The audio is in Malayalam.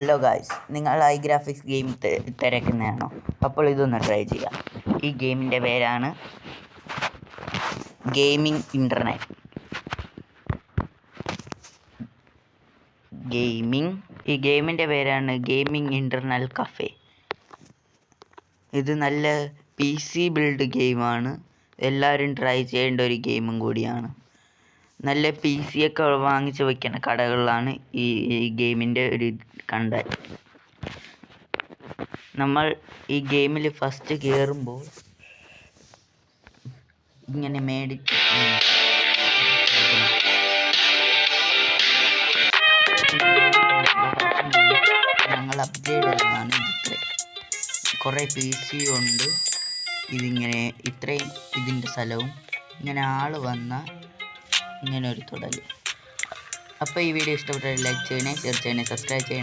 ഹലോ ഗായ്സ്, നിങ്ങൾ ഐ ഗ്രാഫിക്സ് ഗെയിം തിരക്കുന്നതാണോ? അപ്പോൾ ഇതൊന്ന് ട്രൈ ചെയ്യാം. ഈ ഗെയിമിൻ്റെ പേരാണ് ഗെയിമിംഗ് ഇൻ്റർനെറ്റ്. ഈ ഗെയിമിൻ്റെ പേരാണ് ഗെയിമിംഗ് ഇൻ്റർനൽ കഫേ. ഇത് നല്ല PC ബിൽഡ് ഗെയിമാണ്. എല്ലാവരും ട്രൈ ചെയ്യേണ്ട ഒരു ഗെയിമും കൂടിയാണ്. നല്ല PC ഒക്കെ വാങ്ങിച്ച് വയ്ക്കുന്ന കടകളിലാണ് ഈ ഗെയിമിൻ്റെ ഒരു കണ്ടന്റ്. നമ്മൾ ഈ ഗെയിമിൽ ഫസ്റ്റ് കയറുമ്പോൾ ഇങ്ങനെ ഞങ്ങൾ അപ്ഗ്രേഡ് ചെയ്തതാണ്. കുറേ PC ഉണ്ട്. ഇതിങ്ങനെ ഇത്രയും ഇതിൻ്റെ സ്ഥലവും ഇങ്ങനെ ആൾ വന്ന ഇങ്ങനെ ഒരു തുടൽ. അപ്പോൾ ഈ വീഡിയോ ഇഷ്ടപ്പെട്ടാൽ ലൈക്ക് ചെയ്യണേ, ഷെയർ ചെയ്യണേ, സബ്സ്ക്രൈബ് ചെയ്യണേ.